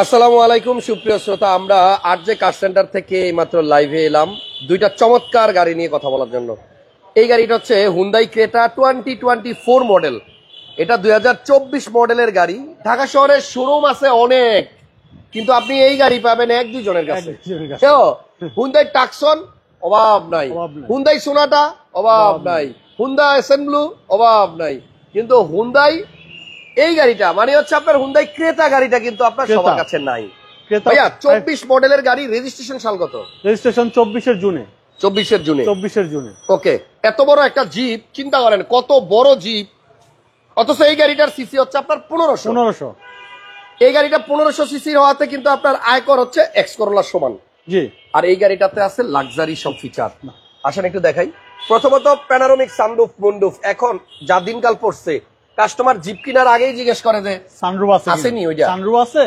আসসালামু আলাইকুম সুপ্রিয় শ্রোতা, আমরা আরজে কার সেন্টার থেকে এইমাত্র লাইভে এলাম দুইটা চমৎকার গাড়ি নিয়ে কথা বলার জন্য। এই গাড়িটা হচ্ছে হুন্ডাই ক্রেটা 2024 মডেল। এটা 2024 মডেলের গাড়ি। ঢাকা শহরের শোরুম আছে অনেক, কিন্তু আপনি এই গাড়ি পাবেন এক দুইজনের কাছে। হুন্ডাই টাকসন অভাব নাই, হুন্ডাই সোনাটা অভাব নাই, হুন্ডা এসেনব্লু অভাব নাই, কিন্তু হুন্ডাই এই গাড়িটা মানে হচ্ছে আপনার হুন্ডাই ক্রেটা গাড়িটা কিন্তু আপনার সবার কাছে নাই। ভাইয়া 24 মডেলের গাড়ি, রেজিস্ট্রেশন সাল কত? রেজিস্ট্রেশন 24 জুনে। 24 জুনে। ওকে, এত বড় একটা জিপ চিন্তা করেন, কত বড় জিপ, অথচ এই গাড়িটার সিসি হচ্ছে আপনার 1500। এই গাড়িটা 1500 সিসি হওয়াতে কিন্তু আপনার আয়কর হচ্ছে এক্স করোলার সমান। জি। আর এই গাড়িটাতে আছে লাক্সারি সব ফিচার। আসেন একটু দেখাই। প্রথমত প্যানোরামিক সানরুফ মুন্ডুফ। এখন যা দিনকাল পড়ছে, কাস্টমার জিপ কিনার আগেই জিজ্ঞেস করে যে সানরুফ আছে আসেনি ওইটা, সানরুফ আছে।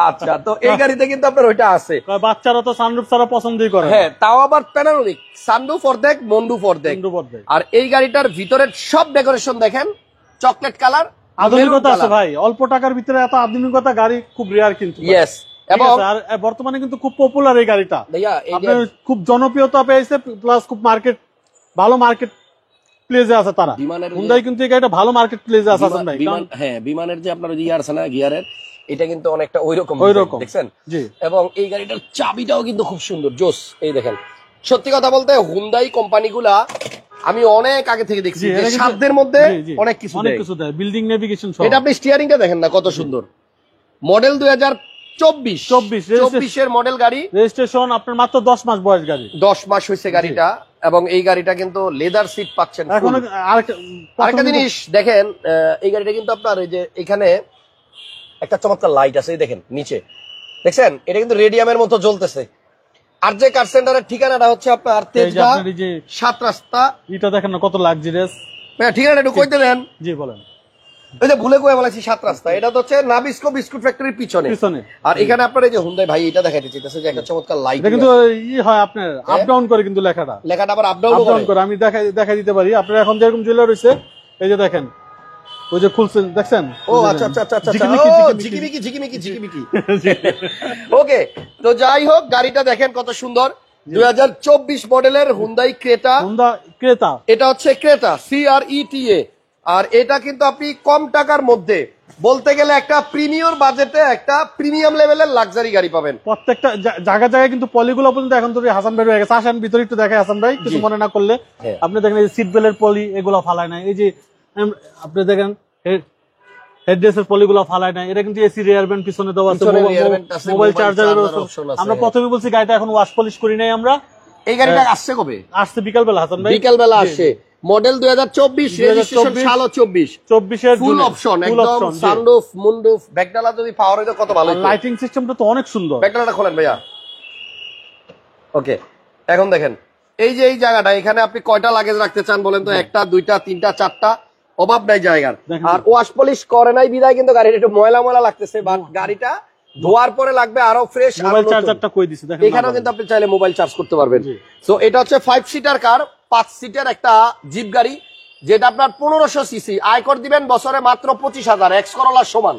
আচ্ছা, তো এই গাড়িতে কিন্তু আপনার ওইটা আছে। বাচ্চারা তো সানরুফ ছাড়া পছন্দই করে। হ্যাঁ, তাও আবার প্যানোরামিক সানরুফ অর্ধেক মুন্ডুফ অর্ধেক। আর এই গাড়িটার ভিতরের সব ডেকোরেশন দেখেন, চকলেট কালার, আধুনিকতা আছে ভাই। অল্প টাকার ভিতরে এত আধুনিকতা গাড়ি খুব রেয়ার কিন্তু। ইয়েস, এবং বর্তমানে কিন্তু খুব পপুলার এই গাড়িটা। আপনার খুব জনপ্রিয়তা পেয়েছে, প্লাস খুব মার্কেট, ভালো মার্কেট প্লেসে আছে তারা। হুন্ডাই কিন্তু এই গাড়িটা ভালো মার্কেট প্লেসে আছে ভাই। হ্যাঁ, বিমানের যে আপনার গিয়ার আছে না, গিয়ারের এটা কিন্তু অনেকটা ওইরকম দেখছেন। জি। এবং এই গাড়িটার চাবিটাও কিন্তু খুব সুন্দর, জোস। এই দেখেন, সত্যি কথা বলতে হুন্ডাই কোম্পানিগুলা আমি অনেক আগে থেকে দেখছি যে সাধ্যের মধ্যে অনেক কিছু দেয়, বিল্ডিং নেভিগেশন সব। এটা আপনি স্টিয়ারিংটা দেখেন না কত সুন্দর। মডেল 2024 এর মডেল গাড়ি, রেজিস্ট্রেশন আপনার মাত্র 10 মাস বয়স গাড়ি। 10 মাস হয়েছে গাড়িটা। এবং এই গাড়িটা কিন্তু লেদার সিট পাচ্ছেন। এখন আরেকটা জিনিস দেখেন, এই গাড়িটা কিন্তু আপনার এই যে এখানে একটা চমৎকার লাইট আছে, এই দেখেন নিচে, দেখছেন এটা কিন্তু রেডিয়ামের মতো জ্বলতেছে। আরজে কার সেন্টারের ঠিকানাটা হচ্ছে আপনার তেজগাঁ 7 রাস্তা। এটা দেখেন না কত লাক্সারিয়াস। ঠিকানাটা একটু কইতে দেন। জি বলেন। ওই যে ভুলে কয়ে বলেছি 7 রাস্তা, এটা তো হচ্ছে নাবিস্কো বিস্কুট ফ্যাক্টরির পিছনে। আর এখানে আপনার এই যে হুন্ডাই ভাই এটা দেখাইতে চাইতেছে যে একটা চমৎকার লাইট, এটা কিন্তু হয় আপনার আপ ডাউন করে, কিন্তু লেখাটা আবার আপ ডাউন করে। আমি দেখাই দিতে পারি। আপনার এখন যেরকম জুয়েলার রয়েছে, এই যে দেখেন ওই যে খুলছেন, দেখছেন? ও আচ্ছা আচ্ছা আচ্ছা আচ্ছা, ঝিকিমিকি। ওকে, তো যাই হোক, গাড়িটা দেখেন কত সুন্দর। 2024 মডেলের হুন্ডাই ক্রেটা। এটা হচ্ছে ক্রেটা CRETA। আর এটা কিন্তু আপনি কম টাকার মধ্যে বলতে গেলে একটা প্রিমিয়াম বাজেটে একটা প্রিমিয়াম লেভেলের লাক্সারি গাড়ি পাবেন। প্রত্যেকটা জায়গায় কিন্তু পলিগুলো পর্যন্ত এখন তো হাসান ভাই হয়ে গেছে। আসেন ভিতরে একটু দেখায় হাসান ভাই, কিছু মনে না করলে। আপনি দেখেন এই সিট বেল্টের পলি এগুলো ফালায় না, এই যে আপনি দেখেন হেডরেস্টের পলিগুলো ফালায় না। এটা কিন্তু এসি রিয়ার ব্যান্ড পিছনে দেওয়া আছে, মোবাইল চার্জারের অপশন। আমরা প্রথমে বলছি গাড়িটা এখন ওয়াশ পলিশ করি নাই আমরা। এই গাড়িটা আসছে কবে? আসছে বিকালবেলা হাসান ভাই, বিকালবেলা আসে। মডেল 2024, রেজিস্ট্রেশন সাল 24 এর ফুল অপশন, একদম সানরুফ মুন্ডুফ। ব্যাকডালা যদি পাওয়ার হইতো কত ভালো হতো। লাইটিং সিস্টেমটা তো অনেক সুন্দর। ব্যাকডালাটা খোলেন ভাইয়া। ওকে, এখন দেখেন এই যে এই জায়গাটা, এখানে আপনি কয়টা লাগেজ রাখতে চান বলেন তো? একটা, দুইটা, তিনটা, চারটা, অভাব নাই জায়গার। আর ওয়াশ পলিশ করে নাই বিদায় কিন্তু গাড়িটা একটু ময়লা লাগতেছে, বাট গাড়িটা ধোয়ার পরে লাগবে আরো ফ্রেশ। মোবাইল চার্জারটা কই দিছে দেখেন, এখানেও কিন্তু আপনি চাইলে মোবাইল চার্জ করতে পারবেন। সো এটা হচ্ছে 5 সিটার কার, 5 সিটের একটা জিপ গাড়ি, যেটা আপনার 1500 সিসি। আয়কর দিবেন বছরে মাত্র 25,000, এক্স করোলার সমান।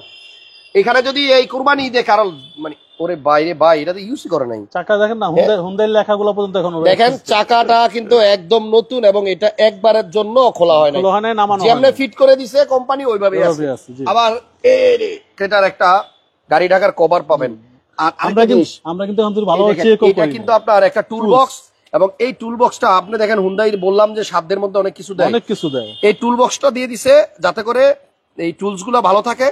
এখানে যদি এই কুরবানি ঈদে কারণ মানে ওরে বাইরে ভাই, এটা তো ইউজ করে নাই। চাকা দেখেন না, হুন্ডাই লেখাগুলো পর্যন্ত এখন দেখেন, চাকাটা কিন্তু একদম নতুন, এবং এটা একবারের জন্য খোলা হয় না, যেমন ফিট করে দিছে কোম্পানি ওইভাবেই আছে। আবার এটার একটা গাড়ি ঢাকার কভার পাবেন। আর আমরা কিন্তু ভালো হচ্ছে, এটা কিন্তু আপনার একটা টুল বক্স, এবং এই টুল বক্সটা আপনি দেখেন হুন্ডাই বললাম যে সাধ্যের মধ্যে অনেক কিছু দেয়। এই টুল বক্সটা দিয়ে দিছে যাতে করে এই টুলস গুলো ভালো থাকে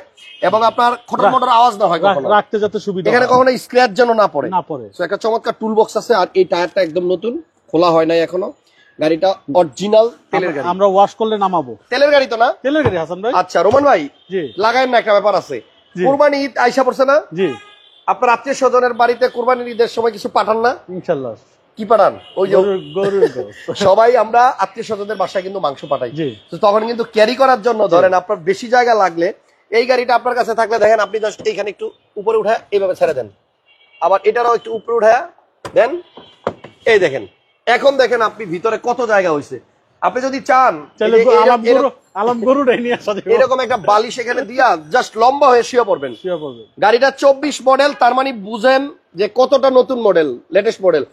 এবং আপনার খটর মটর আওয়াজ না হয়, রাখতে যাতে সুবিধা, এখানে কখনো স্ক্র্যাচ যেন না পড়ে। সো একটা চমৎকার টুল বক্স আছে। আর এই টায়ারটা একদম নতুন, খোলা হয় নাই এখনো। গাড়িটা অরিজিনাল তেলের গাড়ি। আমরা ওয়াশ করলে নামাবো। তেলের গাড়ি তো না? তেলের গাড়ি হাসান ভাই। আচ্ছা রোমান ভাই, লাগায়েন না, একটা ব্যাপার আছে। কুরবানি ঈদ আইসা পড়ছে না? জি। আপনার আত্মীয় স্বজনের বাড়িতে কুরবানির ঈদের সময় কিছু পাঠান না? ইনশাআল্লাহ। কি পাঠান? ওই যে সবাই আমরা আত্মীয় স্বজনদের বাসায় কিন্তু মাংস পাঠাই। তো তখন কিন্তু ক্যারি করার জন্য ধরেন আপনার বেশি জায়গা লাগলে এই গাড়িটা আপনার কাছে থাকলে দেখেন আপনি জাস্ট এইখানে একটু উপরে উঠায় এইভাবে ছেড়ে দেন, আবার এটারও একটু উপরে উঠায় দেন। এই দেখেন, এখন দেখেন আপনি ভিতরে কত জায়গা হয়েছে। আপনি যদি চান তাহলে আলাম গরুটাই নিয়ে আসা যাবে। এরকম একটা বালিশ এখানে দিয়া জাস্ট লম্বা হয়ে শুয়ে পড়বেন। গাড়িটা 24 মডেল, তার মানে বুঝেন যে কতটা নতুন মডেল, লেটেস্ট মডেল।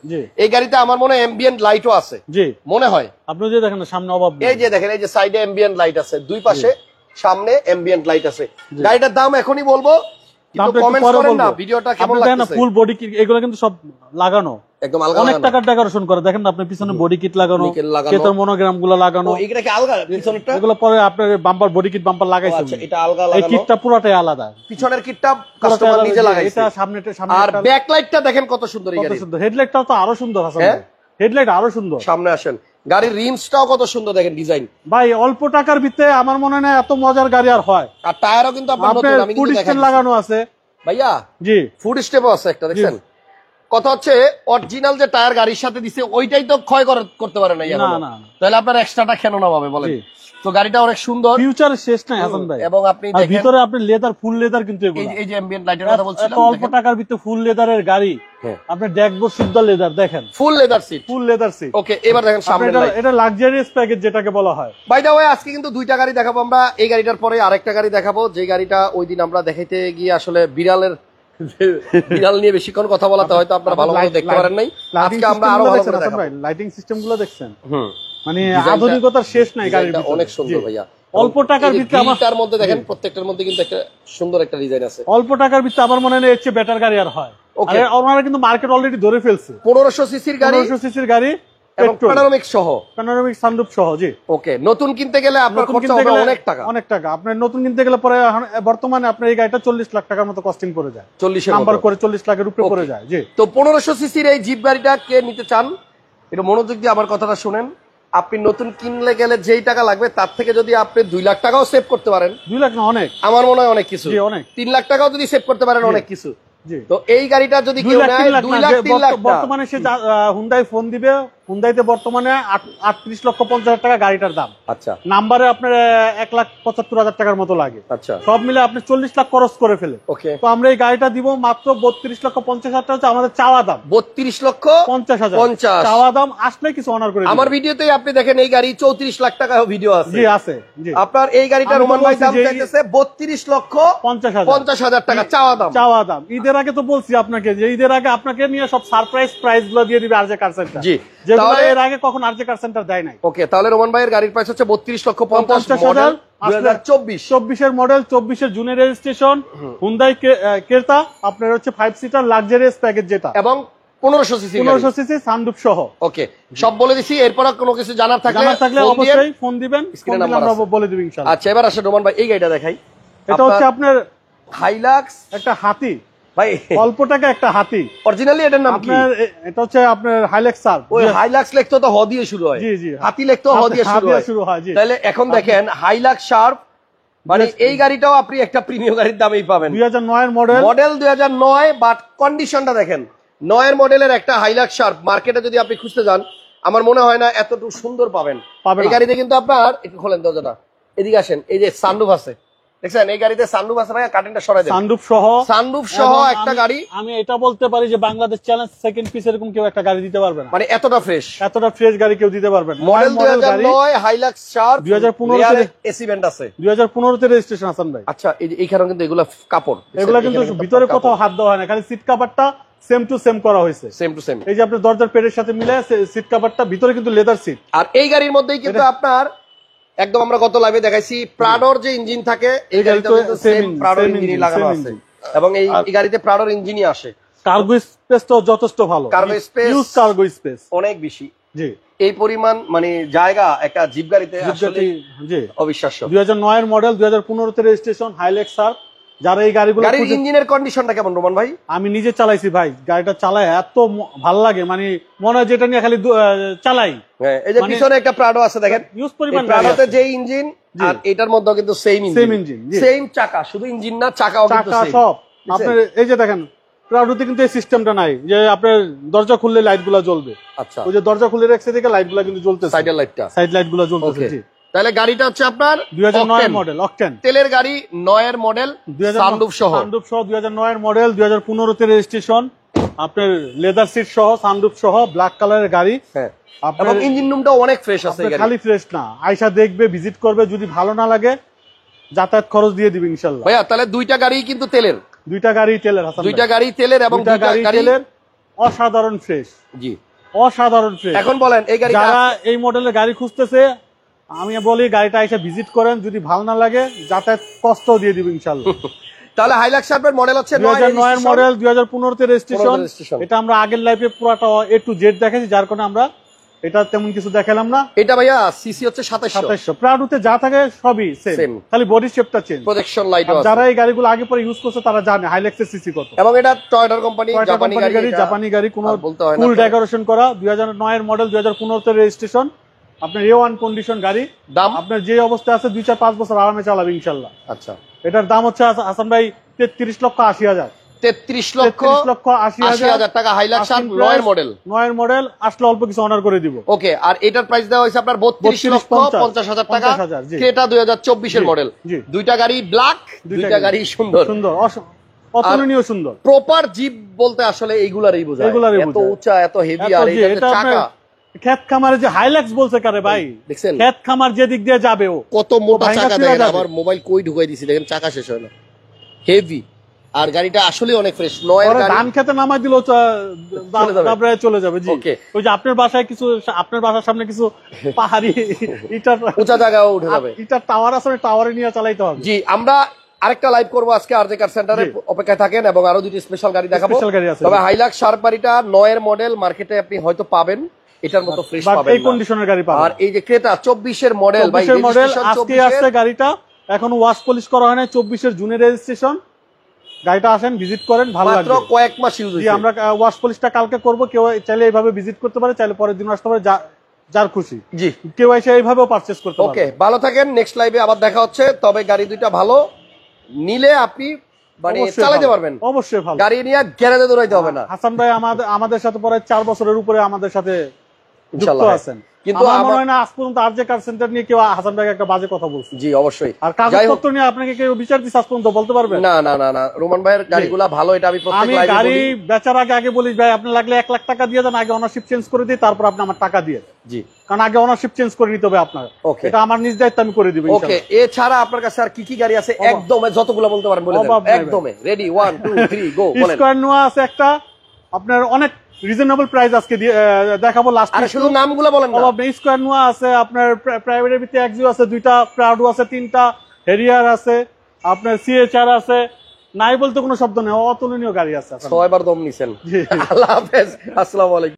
এই গাড়িতে আমার মনে হয় অ্যাম্বিয়েন্ট লাইটও আছে, জি মনে হয়। আপনি যে দেখেন সামনে অভাব, এই যে দেখেন, এই যে সাইডে অ্যাম্বিয়েন্ট লাইট আছে, দুই পাশে সামনে অ্যাম্বিয়েন্ট লাইট আছে। গাড়িটার দাম এখনই বলবো, কিন্তু কমেন্টস করেন না ভিডিওটা কেমন লাগছে। ফুল বডি কিট এগুলো কিন্তু সব লাগানো, একদম আলগা, অনেক টাকার ডেকোরেশন করে। দেখেন আপনার পিছনে বডি কিট লাগানো, কেতর মনোগ্রাম গুলো লাগানো। এইটা কি আলগা পিছনেরটা? এগুলো পরে আপনার বাম্পার বডি কিট বাম্পার লাগাইছে। আচ্ছা, এটা আলগা লাগানো। এই কিটটা পুরোটাই আলাদা, পিছনের কিটটা কাস্টমার নিজে লাগাইছে। এটা সামনেটা, সামনে আর ব্যাক লাইটটা দেখেন কত সুন্দর। এই গাড়ি হেডলাইটটাও তো আরো সুন্দর আছে, হেডলাইট আরো সুন্দর। সামনে আসেন, গাড়ির রিমসটাও কত সুন্দর দেখেন, ডিজাইন। ভাই অল্প টাকার ভিতরে আমার মনে হয় না এত মজার গাড়ি আর হয়। আর টায়ারও কিন্তু আপনার নতুন, আমি কিন্তু দেখাই লাগানো আছে ভাইয়া। জি, ফুড স্টেপও আছে একটা, দেখছেন। কথা হচ্ছে অরিজিনাল যে টায়ার গাড়ির সাথে দিছে ওইটাই তো ক্ষয় করতে পারে না, তাহলে আপনার এক্সট্রাটা কেন না পাবে বলেন? তো গাড়িটা অনেক সুন্দর, ফিউচার শেষ নাই হাসান ভাই। এবং আপনি দেখেন ভিতরে আপনি লেদার, ফুল লেদার কিন্তু এগুলো। এই যে অ্যাম্বিয়েন্ট লাইটের কথা বলছিলাম, অল্প টাকার ভিতরে ফুল লেদারের গাড়ি। আপনি ড্যাশবোর্ড শুদ্ধ লেদার, দেখেন full leather seat, full leather seat. Okay, এবার দেখেন সামনে লাইট। এটা লাক্সারিয়াস প্যাকেজ যেটাকে বলা হয়। বাই দ্য ওয়ে, আজকে কিন্তু দুইটা গাড়ি দেখাবো আমরা। এই গাড়িটার পরে আরেকটা গাড়ি দেখাবো, যে গাড়িটা ওই দিন আমরা দেখাইতে গিয়ে আসলে বিড়াল নিয়ে বেশিক্ষণ কথা বলাতে হয়তো আপনারা ভালোভাবে দেখতে পারেন নাই। আজকে আমরা আরো ভালো করে দেখাবো। লাইটিং সিস্টেম গুলো দেখছেন, মানে আধুনিকতার শেষ নাই গাড়িটা, অনেক সুন্দর ভাইয়া। অল্প টাকার ভিতরে আমার মধ্যে দেখেন, প্রত্যেকটার মধ্যে কিন্তু একটা সুন্দর একটা ডিজাইন আছে। অল্প টাকার ভিতরে আমার মনে হয় এর চেয়ে বেটার গাড়ি আর হয়। ওনারা কিন্তু মার্কেট অলরেডি ধরে ফেলছে। 1500 সিসির গাড়ি, 1500 সিসির গাড়ি এবং প্যানোরামিক সহ, প্যানোরামিক সানরুফ সহ। জি, ওকে। নতুন কিনতে গেলে আপনার খরচা হবে অনেক টাকা, অনেক টাকা। আপনার নতুন কিনতে গেলে পরে বর্তমানে আপনার এই গাড়িটা 40 লাখ টাকার মতো কস্টিং পড়ে যায়, 40 নাম্বার করে 40 লাখের উপরে পড়ে যায়। জি, তো 1500 সিসির এই জিপ গাড়িটা কে নিতে চান, এটা মনোযোগ দিয়ে আমার কথাটা শুনেন। আপনি নতুন কিনলে গেলে যেই টাকা লাগবে তার থেকে যদি আপনি 2 লাখ টাকাও সেভ করতে পারেন, 2 লাখ না অনেক, আমার মনে হয় অনেক কিছু, অনেক 3 লাখ টাকাও যদি সেভ করতে পারেন অনেক কিছু। তো এই গাড়িটা যদি কেউ নেয় 2 লাখ 3 লাখ, বর্তমানে সে হুন্ডাই ফোন দিবে, হুন্ডাইতে বর্তমানে 38,50,000 টাকা গাড়িটার দাম। আচ্ছা, নাম্বারে আপনার 1,75,000 টাকার মতো লাগে। আচ্ছা, সব মিলে আপনি 40 লাখ খরচ করে ফেলে। ওকে, তো আমরা এই গাড়িটা দিব মাত্র 32,50,000 টাকা হচ্ছে আমাদের চাওয়া দাম। 32,50,000 চাওয়া দাম, আসলে কিছু অনার করে। আমার ভিডিওতেই আপনি দেখেন এই গাড়ি 34 লাখ টাকা ভিডিও আছে। জি আছে। আপনার এই গাড়িটা রোমান ভাই দাম চাইতেছে 32,50,000 টাকা চাওয়া দাম, চাওয়া দাম। ঈদের আগে তো বলছি আপনাকে যে ঈদের আগে আপনাকে নিয়ে সব সারপ্রাইজ প্রাইস গুলো দিয়ে দিবে আরজে কার সেন্টার। জি, যেগুলো এর আগে কখন আরজে কার সেন্টার দেয় নাই। ওকে, তাহলে রোমান ভাইয়ের গাড়ির প্রাইস হচ্ছে 32,50,000, 2024 এর মডেল, 24 এর জুনের রেজিস্ট্রেশন, হুন্ডাই ক্রেতা। আপনার হচ্ছে 5 সিটার লাক্সারিয়াস প্যাকেজ যেটা, এবং 1500 সিসি সানরুফ সহ। ওকে, সব বলে দিছি। এরপর কোনো কিছু জানার থাকলে অবশ্যই ফোন দিবেন, আমরা বলে দিব ইনশাআল্লাহ। আচ্ছা, এবার আসে রোমান ভাই এই গাড়িটা দেখাই। এটা হচ্ছে আপনার হাইলাক্স, একটা হাতি ভাই, অল্প টাকা একটা হাতি। অরিজিনালি এটার নাম কি? এটা হচ্ছে আপনার হাইলাক্স স্যার। ওই হাইলাক্স লিখতে তো হ দিয়ে শুরু হয়। জি জি, হাতি লিখতে হ দিয়ে শুরু হয়। জি, তাহলে এখন দেখেন হাইলাক্স শার্প, মানে এই গাড়িটাও আপনি একটা প্রিমিয়াম গাড়ির দামেই পাবেন। 2009 এর মডেল 2009, বাট কন্ডিশনটা দেখেন 9 এর মডেলের একটা হাইলাক্স শার্প মার্কেটে যদি আপনি খুঁজতে যান আমার মনে হয় না এতটুকু সুন্দর পাবেন। এই গাড়িতে কিন্তু আপনার একটু খোলেন দরজাটা, এদিকে আসেন, এই যে সানরুফ আছে দেখছেন, এই গাড়িতে সানরুফ আছে ভাই, কার্টেনটা সরাই দেন। সানরুফ সহ একটা গাড়ি। আমি এটা বলতে পারি যে বাংলাদেশ চ্যালেঞ্জ সেকেন্ড পিস এরকম কেউ একটা গাড়ি দিতে পারবে না, মানে এতটা ফ্রেশ গাড়ি কেউ দিতে পারবে না। মডেল 2009 হাইলাক্স শার্প, 2015 এর এসি ভেন্ট আছে, 2015 তে রেজিস্ট্রেশন আছেন ভাই। আচ্ছা, এইখানে কিন্তু এগুলা কাপড়, এগুলা কিন্তু ভিতরে কোথাও হাত দেওয়া হয় না, খালি সিট কভারটা সেম টু সেম করা হয়েছে, সেম টু সেম। এই যে আপনার দরজার পেডের সাথে মিলে সিট কভারটা, ভিতরে কিন্তু লেদার সিট। আর এই গাড়ির মধ্যেই কিন্তু আপনার একদম আমরা গত লাইভে দেখাইছি প্রাডোর যে ইঞ্জিন থাকে, এই গাড়িতে কিন্তু সেম প্রাডোর ইঞ্জিনই লাগানো আছে, এবং এই গাড়িতে প্রাডোর ইঞ্জিনই আসে। কার্গো স্পেস তো যথেষ্ট ভালো, cargo space, use cargo space অনেক বেশি। জি, এই পরিমাণ মানে জায়গা একটা জিপ গাড়িতে আসলে জি অবিশ্বাস্য। 2009 এর মডেল, 2015 তে রেজিস্ট্রেশন, হাইলাক্স স্যার। যারা এই গাড়িগুলো, গাড়ির ইঞ্জিনের কন্ডিশনটা কেমন রোমান ভাই? আমি নিজে চালাইছি ভাই, গাড়িটা চালায় এত ভালো লাগে, মানে মনে হয় যেটা নিয়ে খালি চালাই। এই যে পিছনে একটা প্রাডো আছে দেখেন, ইউজ পরিমাণ প্রাডোতে যে ইঞ্জিন, আর এটার মধ্যে কিন্তু সেম ইঞ্জিন, সেম চাকা, শুধু ইঞ্জিন না চাকাও কিন্তু সেম সব। আপনার এই যে দেখেন প্রাডোতে কিন্তু এই সিস্টেমটা নাই যে আপনার দরজা খুললে লাইট গুলা জ্বলবে। আচ্ছা, ওই যে দরজা খুলে রাখছে দেখে লাইট গুলা কিন্তু জ্বলতেছে, সাইডের লাইটটা, সাইড লাইট গুলা জ্বলতেছে। তাহলে গাড়িটা হচ্ছে আপনার 2009 মডেল, অকটেন তেলের গাড়ি, 9 এর মডেল, সানরুফ সহ 2009 এর মডেল, 2015 তে রেজিস্ট্রেশন। আপনার লেদার সিট সহ সানরুফ সহ ব্ল্যাক কালারের গাড়ি। হ্যাঁ, আপনার এবং ইঞ্জিন রুমটাও অনেক ফ্রেশ আছে এই গাড়ি। খালি ফ্রেশ না, আয়সা দেখবে, ভিজিট করবে, যদি ভালো না লাগে যাতায়াত খরচ দিয়ে দিবে ইনশাআল্লাহ। ভাইয়া তাহলে দুইটা গাড়ি কিন্তু তেলের, দুইটা গাড়ি তেলের হাসান ভাই। দুইটা গাড়ি তেলের এবং দুইটা গাড়ি তেলের, অসাধারণ ফ্রেশ, জি অসাধারণ ফ্রেশ। এখন বলেন এই গাড়ি যারা এই মডেলের গাড়ি খুঁজতেছে আমি বলি গাড়িটা এসে ভিজিট করেন, যদি ভালো না লাগে যাতায়াত কষ্ট দিয়ে দিবে ইনশাআল্লাহ। তাহলে হাইলাক্স শার্পের মডেল হচ্ছে 2009 এর মডেল, 2015 রেজিস্ট্রেশন। registration। এটা আমরা আগের লাইফে পুরাটা A to Z দেখাইছি, যার কারণে আমরা এটা তেমন কিছু দেখালাম না। এটা ভাইয়া সিসি হচ্ছে 2700, 2700। প্রাডুতে যা থাকে সবই সেম, Same। খালি বডি শেপটা চেঞ্জ। প্রজেকশন লাইটও আছে। যারা এই গাড়িগুলো আগে পরে ইউজ করছে তারা জানে হাইলাক্সের সিসি কত। এবং এটা টয়োটা কোম্পানি, জাপানি গাড়ি, জাপানি গাড়ি, কোনো বলতে হয় না। ফুল ডেকোরেশন করা, 2009 এর মডেল, 2015 রেজিস্ট্রেশন। আপনার A1 কন্ডিশন গাড়ি, দাম আপনার যে অবস্থায় আছে 2-4-5 বছর আরামে চালাবে ইনশাআল্লাহ। আচ্ছা, এটার দাম হচ্ছে হাসান ভাই 33,80,000। 33,80,000 টাকা হাইলাক্স শার্প 9 এর মডেল। 9 এর মডেল আসলে অল্প কিছু অনার করে দিব। ওকে, আর এটার প্রাইস দেওয়া হয়েছে আপনার 32,50,000 টাকা। 50,000, জি। ক্রেটা 2024 এর মডেল। জি। দুইটা গাড়ি ব্ল্যাক, দুইটা গাড়ি সুন্দর সুন্দর, অতুলনীয় সুন্দর। প্রপার জিপ বলতে আসলে এইগুলারই বোঝায়। এইগুলারই এত বোঝায়। উঁচা, এত হেভি, এত আর যে, এটা এটা চাকা আপনার ক্ষেত খামারে যে হাইলাক্স বলছে কারে ভাই, দেখছেন ক্ষেত খামার যে দিক দিয়ে যাবে ও কত মোটা ভাঙা চাকা। চুরা দেখেন যাবে। আবার মোবাইল কই ঢুকাই দিছি, দেখেন চাকা শেষ হয় না, হেভি। আর গাড়িটা আসলে অনেক ফ্রেশ। 9 এর ওরা গাড়ি ধান খেতে নামাই দিল তারপরে চলে যাবে। জি, Okay। ওই যে আপনার বাসায় কিছু, আপনার বাসার সামনে কিছু পাহাড়ি ইটার উঁচা জায়গাও উঠে যাবে। ইটার টাওয়ার আছে, টাওয়ারে নিয়ে চালাইতে হবে। জি, আমরা আরেকটা লাইভ করবো আজকে আরজে কার সেন্টারে, জি। অপেক্ষায় থাকেন। এবং আরো দুটি স্পেশাল গাড়ি দেখাবো। স্পেশাল গাড়ি আছে। তবে হাইলাক্স শার্প গাড়িটা 9 এর মডেল, মার্কেটে আপনি হয়তো পাবেন, এটার মতো ফ্রেশ বাট পাবেন এই না। কন্ডিশনের গাড়ি পাবেন। আর এই যে ক্রেটা 24 এর মডেল ভাই, 24 এর মডেল registration আজকে 24 আসছে গাড়িটা, এখনো ওয়াশ পলিশ করা হয় না। 24 জুনের রেজিস্ট্রেশন। গাড়িটা আসেন, ভিজিট করেন, ভালো মাত্র লাগবে। কয়েক মাস ইউজ জি, হয়েছে। আমরা ওয়াশ পলিশটা কালকে করব। কেউ চাইলে এইভাবে ভিজিট করতে পারে, চাইলে পরের দিন আসতে পারে, যার খুশি। জি, কেউ এসে এইভাবেও পারচেজ করতে পারে। ওকে, ভালো থাকেন। নেক্সট লাইভে আবার দেখা হচ্ছে। তবে গাড়ি দুইটা ভালো, নিলে আপনি মানে অবশ্যই চালাতে ভালো, পারবেন, অবশ্যই ভালো। গাড়ি নিয়ে গ্যারেজে দৌড়াইতে হবে না। হাসান ভাই আমাদের সাথে পরে 4 বছরের উপরে আমাদের সাথে যুক্ত ইনশাআল্লাহ। আছেন। কিন্তু আমার মনে হয় না আজ পর্যন্ত আরজে কার সেন্টার নিয়ে কেউ হাসান ভাই একটা বাজে কথা বলছে। জি, অবশ্যই। আর যাই হোক, কাগজপত্র নিয়ে আপনাকে কেউ বিচার দিচ্ছে আজ পর্যন্ত, বলতে পারবেন? না না না না, রোমান ভাইয়ের গাড়িগুলা ভালো, এটা আমি প্রত্যেক আমি লাইভে গাড়ি বলি। বেচার আগে বলি ভাই আপনি লাগলে 1 লাখ টাকা দিয়ে দেন, আগে অনারশিপ চেঞ্জ করে দিই, তারপর আপনি আমার টাকা দিয়ে। জি, কারণ আগে অনারশিপ চেঞ্জ করে নিতে হবে আপনার। Okay। এটা আমার নিজ দায়িত্ব, আমি করে দিব ওকে, ইনশাআল্লাহ। এছাড়া আপনার কাছে আর কি কি গাড়ি আছে একদমে যতগুলো বলতে পারেন বলে দেন। অভাব নাই ভাই। একদমে রেডি, 1 2 3 গো বলেন। স্কয়ার নোয়া আছে একটা, আপনার অনেক রিজনেবল প্রাইস আজকে দেখাবো লাস্ট। আরে শুধু নামগুলো বলেন না। অভাব নেই। স্কয়ার নোয়া আছে, আপনার প্রাইভেটের ভিতরে এক্সিও আছে 2টা, প্রাউডো আছে 3টা, হেরিয়ার আছে, আপনার সিএচআর আছে। নাই বলতে কোনো শব্দ নেই, অতুলনীয় গাড়ি আছে। 6 বার দম নিছেন। জি। আল্লাহ হাফেজ, আসসালামু আলাইকুম।